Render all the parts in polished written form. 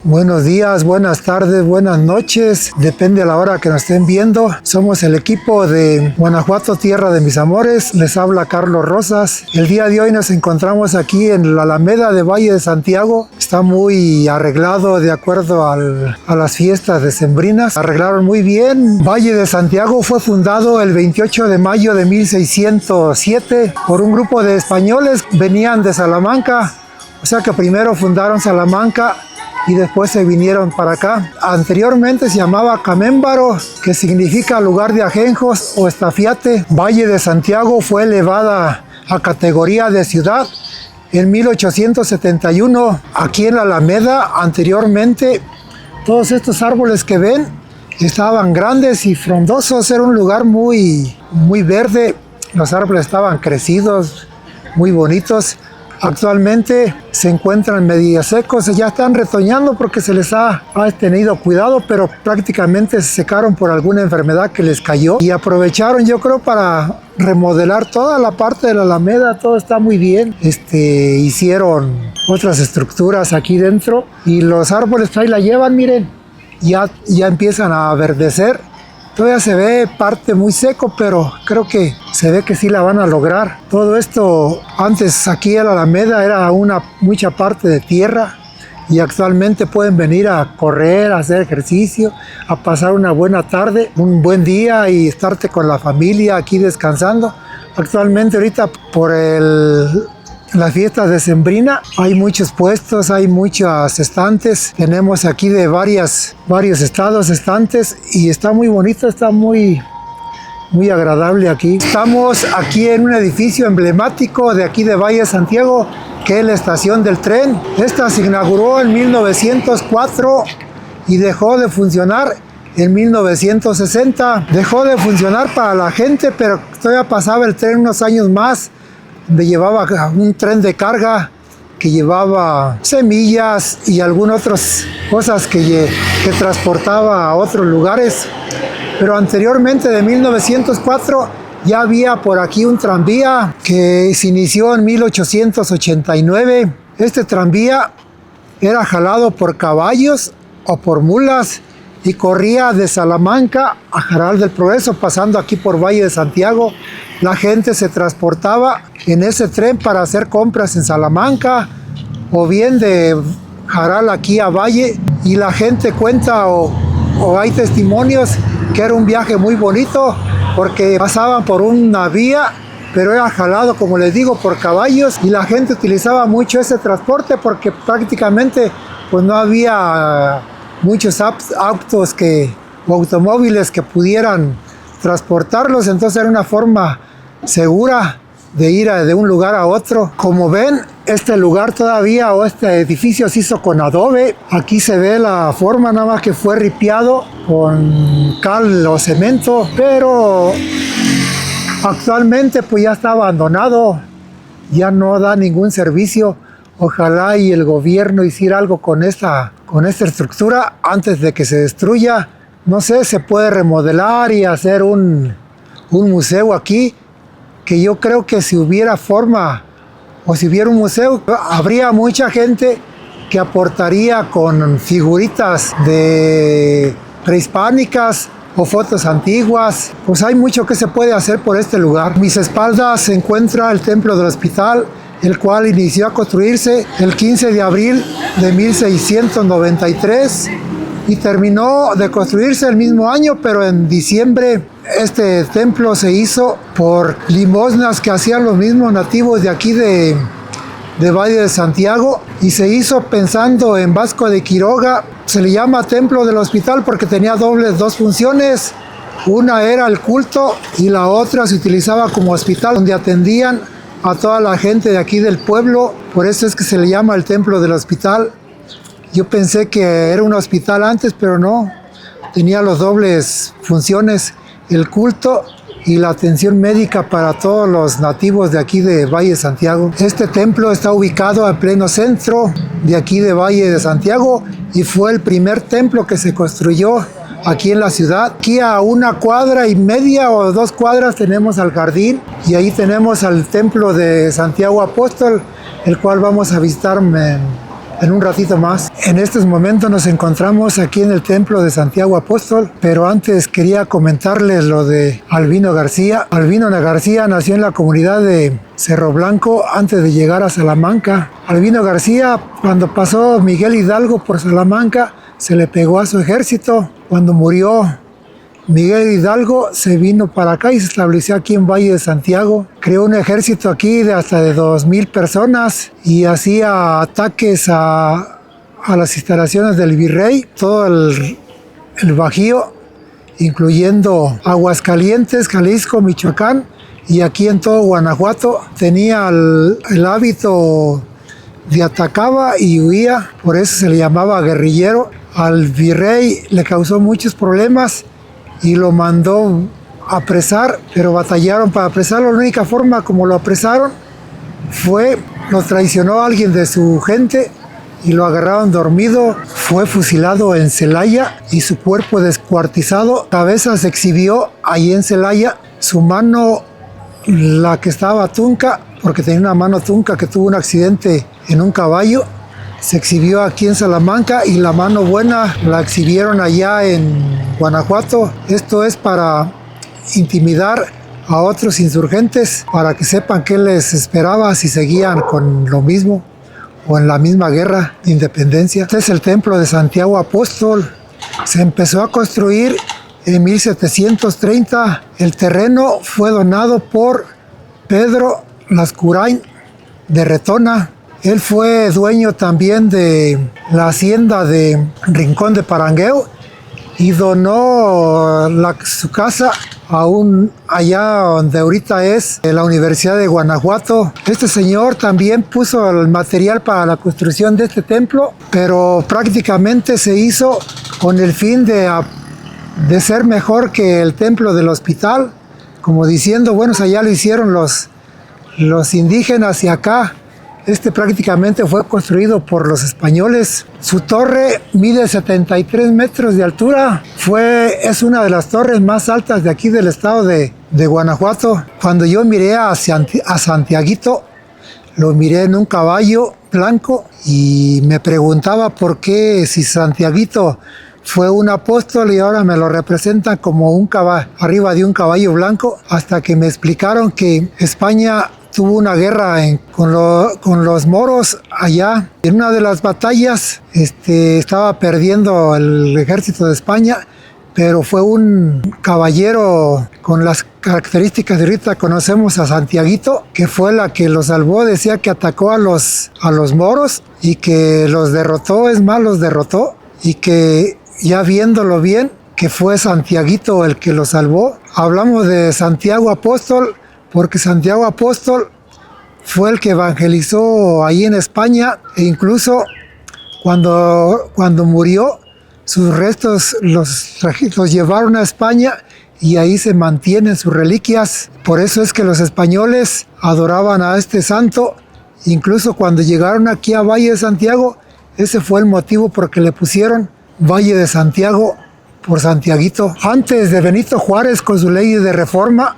Buenos días, buenas tardes, buenas noches, depende a la hora que nos estén viendo. Somos el equipo de Guanajuato, tierra de mis amores. Les habla Carlos Rosas. El día de hoy nos encontramos aquí en la Alameda de Valle de Santiago. Está muy arreglado de acuerdo a las fiestas decembrinas. Arreglaron muy bien. Valle de Santiago fue fundado el 28 de mayo de 1607 por un grupo de españoles. Venían de Salamanca, o sea que primero fundaron Salamanca y después se vinieron para acá. Anteriormente se llamaba Camémbaro, que significa lugar de ajenjos o estafiate. Valle de Santiago fue elevada a categoría de ciudad en 1871. Aquí en la Alameda, anteriormente, todos estos árboles que ven estaban grandes y frondosos. Era un lugar muy verde. Los árboles estaban crecidos, muy bonitos. Actualmente se encuentran medio secos, ya están retoñando porque se les ha tenido cuidado, pero prácticamente se secaron por alguna enfermedad que les cayó y aprovecharon, yo creo, para remodelar toda la parte de la Alameda. Todo está muy bien. Hicieron otras estructuras aquí dentro y los árboles ahí la llevan, miren, ya empiezan a verdecer. Todavía se ve parte muy seco, pero creo que se ve que sí la van a lograr. Todo esto, antes aquí en la Alameda era mucha parte de tierra y actualmente pueden venir a correr, a hacer ejercicio, a pasar una buena tarde, un buen día y estarte con la familia aquí descansando. Actualmente ahorita por las fiestas decembrinas hay muchos puestos, hay muchos estantes. Tenemos aquí de varios estados estantes y está muy bonito, está muy agradable aquí. Estamos aquí en un edificio emblemático de aquí de Valle de Santiago, que es la estación del tren. Esta se inauguró en 1904 y dejó de funcionar en 1960. Dejó de funcionar para la gente, pero todavía pasaba el tren unos años más. Llevaba un tren de carga que llevaba semillas y algunas otras cosas que transportaba a otros lugares. Pero anteriormente, de 1904, ya había por aquí un tranvía que se inició en 1889. Este tranvía era jalado por caballos o por mulas y corría de Salamanca a Jaral del Progreso, pasando aquí por Valle de Santiago. La gente se transportaba en ese tren para hacer compras en Salamanca o bien de Jaral aquí a Valle, y la gente cuenta o hay testimonios que era un viaje muy bonito porque pasaban por una vía, pero era jalado, como les digo, por caballos, y la gente utilizaba mucho ese transporte porque prácticamente pues no había muchos autos o automóviles que pudieran transportarlos. Entonces era una forma segura de ir de un lugar a otro. Como ven, este lugar todavía, o este edificio, se hizo con adobe. Aquí se ve la forma, nada más que fue ripiado con cal o cemento, pero actualmente pues ya está abandonado, ya no da ningún servicio. Ojalá y el gobierno hiciera algo con esta estructura antes de que se destruya. No sé, se puede remodelar y hacer un museo aquí, que yo creo que si hubiera forma, o si hubiera un museo, habría mucha gente que aportaría con figuritas prehispánicas o fotos antiguas. Pues hay mucho que se puede hacer por este lugar. A mis espaldas se encuentra el Templo del Hospital, el cual inició a construirse el 15 de abril de 1693 y terminó de construirse el mismo año, pero en diciembre. Este templo se hizo por limosnas que hacían los mismos nativos de aquí de Valle de Santiago, y se hizo pensando en Vasco de Quiroga. Se le llama Templo del Hospital porque tenía dos funciones. Una era el culto y la otra se utilizaba como hospital, donde atendían a toda la gente de aquí del pueblo. Por eso es que se le llama el Templo del Hospital. Yo pensé que era un hospital antes, pero no. Tenía las dobles funciones: el culto y la atención médica para todos los nativos de aquí de Valle de Santiago. Este templo está ubicado en pleno centro de aquí de Valle de Santiago y fue el primer templo que se construyó aquí en la ciudad. Aquí a 1,5 cuadras o 2 cuadras tenemos al jardín, y ahí tenemos al templo de Santiago Apóstol, el cual vamos a visitar en un ratito más. En estos momentos nos encontramos aquí en el templo de Santiago Apóstol, pero antes quería comentarles lo de Albino García. Albino García nació en la comunidad de Cerro Blanco antes de llegar a Salamanca. Albino García, cuando pasó Miguel Hidalgo por Salamanca, se le pegó a su ejército. Cuando murió Miguel Hidalgo, se vino para acá y se estableció aquí en Valle de Santiago. Creó un ejército aquí de hasta de 2,000 personas y hacía ataques a las instalaciones del virrey, todo el Bajío, incluyendo Aguascalientes, Jalisco, Michoacán y aquí en todo Guanajuato. Tenía el hábito de atacaba y huía, por eso se le llamaba guerrillero. Al virrey le causó muchos problemas y lo mandó a apresar, pero batallaron para apresarlo. La única forma como lo apresaron lo traicionó a alguien de su gente y lo agarraron dormido. Fue fusilado en Celaya y su cuerpo descuartizado. Cabeza se exhibió ahí en Celaya. Su mano, la que estaba tunca, porque tenía una mano tunca que tuvo un accidente en un caballo, se exhibió aquí en Salamanca y la mano buena la exhibieron allá en Guanajuato. Esto es para intimidar a otros insurgentes, para que sepan qué les esperaba si seguían con lo mismo o en la misma guerra de independencia. Este es el templo de Santiago Apóstol. Se empezó a construir en 1730. El terreno fue donado por Pedro Lascurain de Retona. Él fue dueño también de la hacienda de Rincón de Parangueo y donó su casa allá donde ahorita es la Universidad de Guanajuato. Este señor también puso el material para la construcción de este templo, pero prácticamente se hizo con el fin de ser mejor que el templo del hospital, como diciendo, bueno, allá lo hicieron los indígenas y acá este prácticamente fue construido por los españoles. Su torre mide 73 metros de altura. Es una de las torres más altas de aquí del estado de Guanajuato. Cuando yo miré a Santiaguito, lo miré en un caballo blanco y me preguntaba por qué, si Santiaguito fue un apóstol y ahora me lo representan como arriba de un caballo blanco, hasta que me explicaron que España tuvo una guerra con los moros allá. En una de las batallas estaba perdiendo el ejército de España, pero fue un caballero con las características de ahorita conocemos a Santiaguito, que fue la que los salvó. Decía que atacó a los moros y que los derrotó, los derrotó, y que ya viéndolo bien, que fue Santiaguito el que los salvó. Hablamos de Santiago Apóstol porque Santiago Apóstol fue el que evangelizó ahí en España, e incluso cuando murió, sus restos los llevaron a España y ahí se mantienen sus reliquias. Por eso es que los españoles adoraban a este santo. Incluso cuando llegaron aquí a Valle de Santiago, ese fue el motivo por que le pusieron Valle de Santiago por Santiaguito. Antes de Benito Juárez, con su ley de reforma,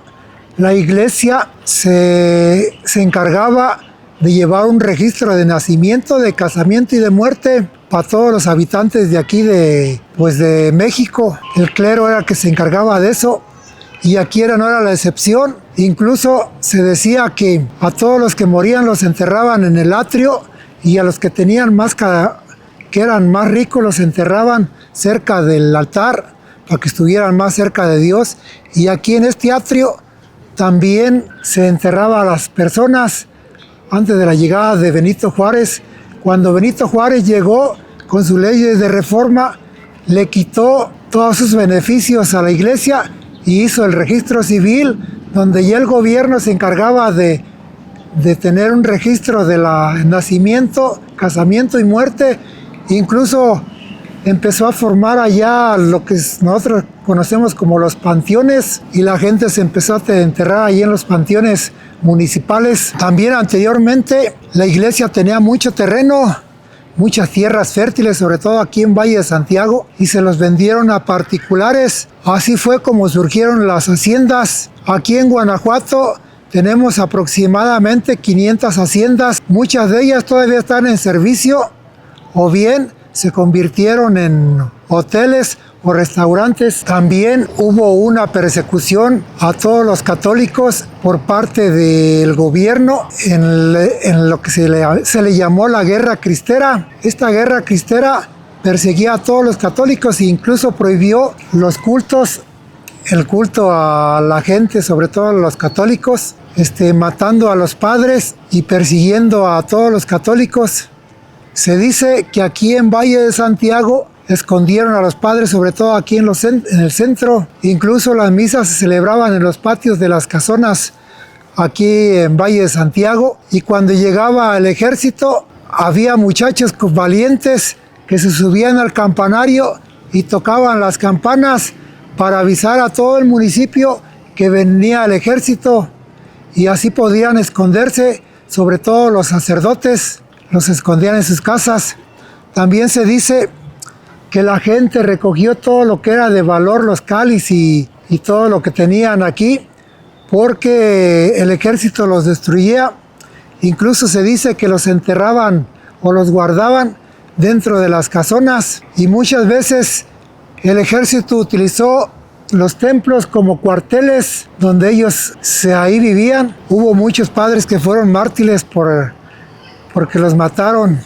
la iglesia se encargaba de llevar un registro de nacimiento, de casamiento y de muerte para todos los habitantes de aquí de México. El clero era el que se encargaba de eso y aquí no era la excepción. Incluso se decía que a todos los que morían los enterraban en el atrio y a los que tenían que eran más ricos los enterraban cerca del altar para que estuvieran más cerca de Dios. Y aquí en este atrio también se enterraba a las personas antes de la llegada de Benito Juárez. Cuando Benito Juárez llegó con sus leyes de reforma, le quitó todos sus beneficios a la iglesia y hizo el registro civil, donde ya el gobierno se encargaba de tener un registro de nacimiento, casamiento y muerte. Incluso empezó a formar allá lo que nosotros conocemos como los panteones, y la gente se empezó a enterrar ahí en los panteones municipales. También anteriormente la iglesia tenía mucho terreno, muchas tierras fértiles, sobre todo aquí en Valle de Santiago, y se los vendieron a particulares. Así fue como surgieron las haciendas. Aquí en Guanajuato tenemos aproximadamente 500 haciendas. Muchas de ellas todavía están en servicio. o bien se convirtieron en hoteles o restaurantes. También hubo una persecución a todos los católicos por parte del gobierno en lo que se le llamó la Guerra Cristera. Esta Guerra Cristera perseguía a todos los católicos e incluso prohibió los cultos, el culto a la gente, sobre todo a los católicos, matando a los padres y persiguiendo a todos los católicos. Se dice que aquí en Valle de Santiago escondieron a los padres, sobre todo aquí en el centro. Incluso las misas se celebraban en los patios de las casonas aquí en Valle de Santiago. Y cuando llegaba el ejército, había muchachos valientes que se subían al campanario y tocaban las campanas para avisar a todo el municipio que venía el ejército. Y así podían esconderse, sobre todo los sacerdotes, los escondían en sus casas. También se dice que la gente recogió todo lo que era de valor, los cálices y todo lo que tenían aquí, porque el ejército los destruía. Incluso se dice que los enterraban o los guardaban dentro de las casonas, y muchas veces el ejército utilizó los templos como cuarteles donde ellos ahí vivían. Hubo muchos padres que fueron mártires porque los mataron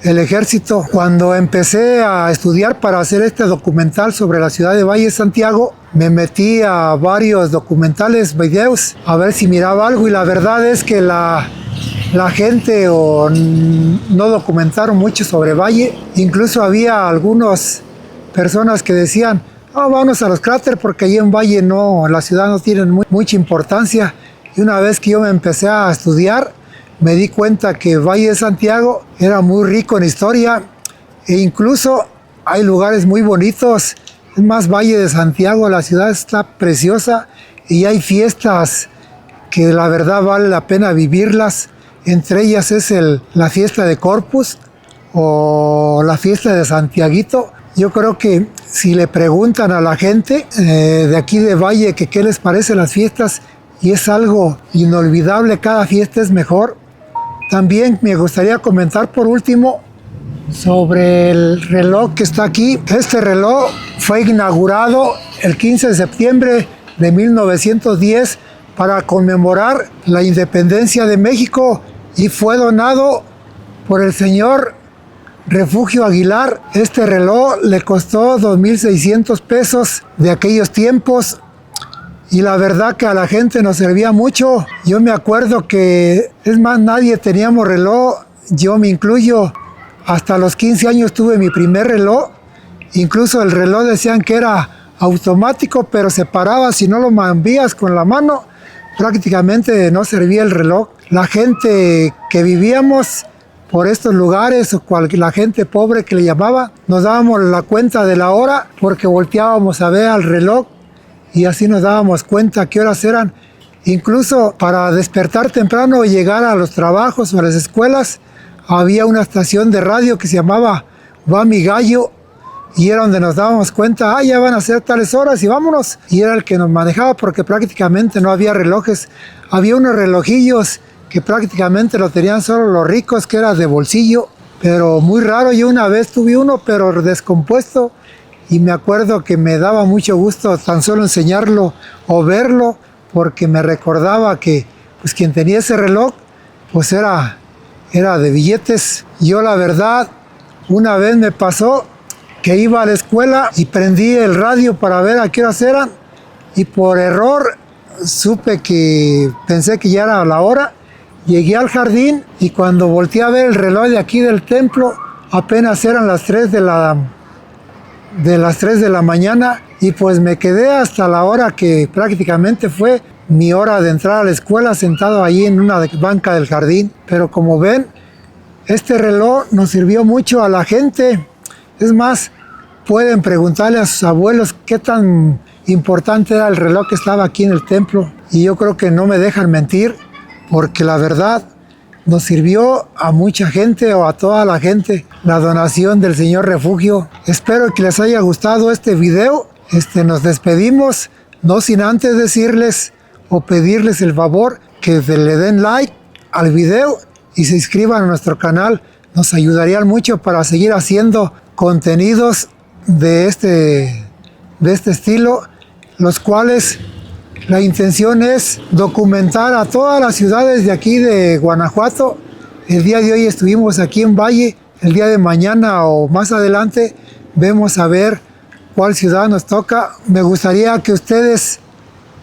el ejército. Cuando empecé a estudiar para hacer este documental sobre la ciudad de Valle de Santiago, me metí a varios documentales, videos, a ver si miraba algo, y la verdad es que la gente no documentaron mucho sobre Valle. Incluso había algunas personas que decían: vamos a los cráteres porque allí en Valle la ciudad no tiene mucha importancia. Y una vez que yo me empecé a estudiar, me di cuenta que Valle de Santiago era muy rico en historia, e incluso hay lugares muy bonitos. Es más, Valle de Santiago, la ciudad está preciosa y hay fiestas que la verdad vale la pena vivirlas. Entre ellas es la fiesta de Corpus o la fiesta de Santiaguito. Yo creo que si le preguntan a la gente de aquí de Valle que qué les parece las fiestas, y es algo inolvidable, cada fiesta es mejor. También me gustaría comentar por último sobre el reloj que está aquí. Este reloj fue inaugurado el 15 de septiembre de 1910 para conmemorar la independencia de México, y fue donado por el señor Refugio Aguilar. Este reloj le costó 2,600 pesos de aquellos tiempos, y la verdad que a la gente nos servía mucho. Yo me acuerdo que, es más, nadie teníamos reloj, yo me incluyo. Hasta los 15 años tuve mi primer reloj. Incluso el reloj decían que era automático, pero se paraba si no lo movías con la mano. Prácticamente no servía el reloj. La gente que vivíamos por estos lugares, o la gente pobre que le llamaba, nos dábamos la cuenta de la hora porque volteábamos a ver al reloj, y así nos dábamos cuenta qué horas eran. Incluso para despertar temprano y llegar a los trabajos o a las escuelas, había una estación de radio que se llamaba Va Mi Gallo, y era donde nos dábamos cuenta: ya van a ser tales horas y vámonos. Y era el que nos manejaba porque prácticamente no había relojes. Había unos relojillos que prácticamente lo tenían solo los ricos, que era de bolsillo, pero muy raro. Yo una vez tuve uno, pero descompuesto, y me acuerdo que me daba mucho gusto tan solo enseñarlo o verlo, porque me recordaba que pues quien tenía ese reloj pues era de billetes. Yo la verdad, una vez me pasó que iba a la escuela y prendí el radio para ver a qué horas eran, y por error pensé que ya era la hora. Llegué al jardín y cuando volteé a ver el reloj de aquí del templo, apenas eran las 3 de la mañana, y pues me quedé hasta la hora que prácticamente fue mi hora de entrar a la escuela, sentado ahí en una banca del jardín. Pero como ven, este reloj nos sirvió mucho a la gente. Es más, pueden preguntarle a sus abuelos qué tan importante era el reloj que estaba aquí en el templo, y yo creo que no me dejan mentir, porque la verdad nos sirvió a mucha gente, o a toda la gente, la donación del señor Refugio. Espero que les haya gustado este video. Nos despedimos, no sin antes decirles o pedirles el favor que le den like al video y se inscriban a nuestro canal nos ayudarían mucho para seguir haciendo contenidos de este estilo, los cuales la intención es documentar a todas las ciudades de aquí de Guanajuato. El día de hoy estuvimos aquí en Valle, el día de mañana o más adelante vemos a ver cuál ciudad nos toca. Me gustaría que ustedes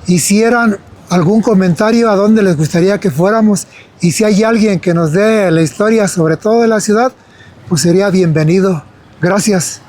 hicieran algún comentario a dónde les gustaría que fuéramos, y si hay alguien que nos dé la historia sobre todo de la ciudad, pues sería bienvenido. Gracias.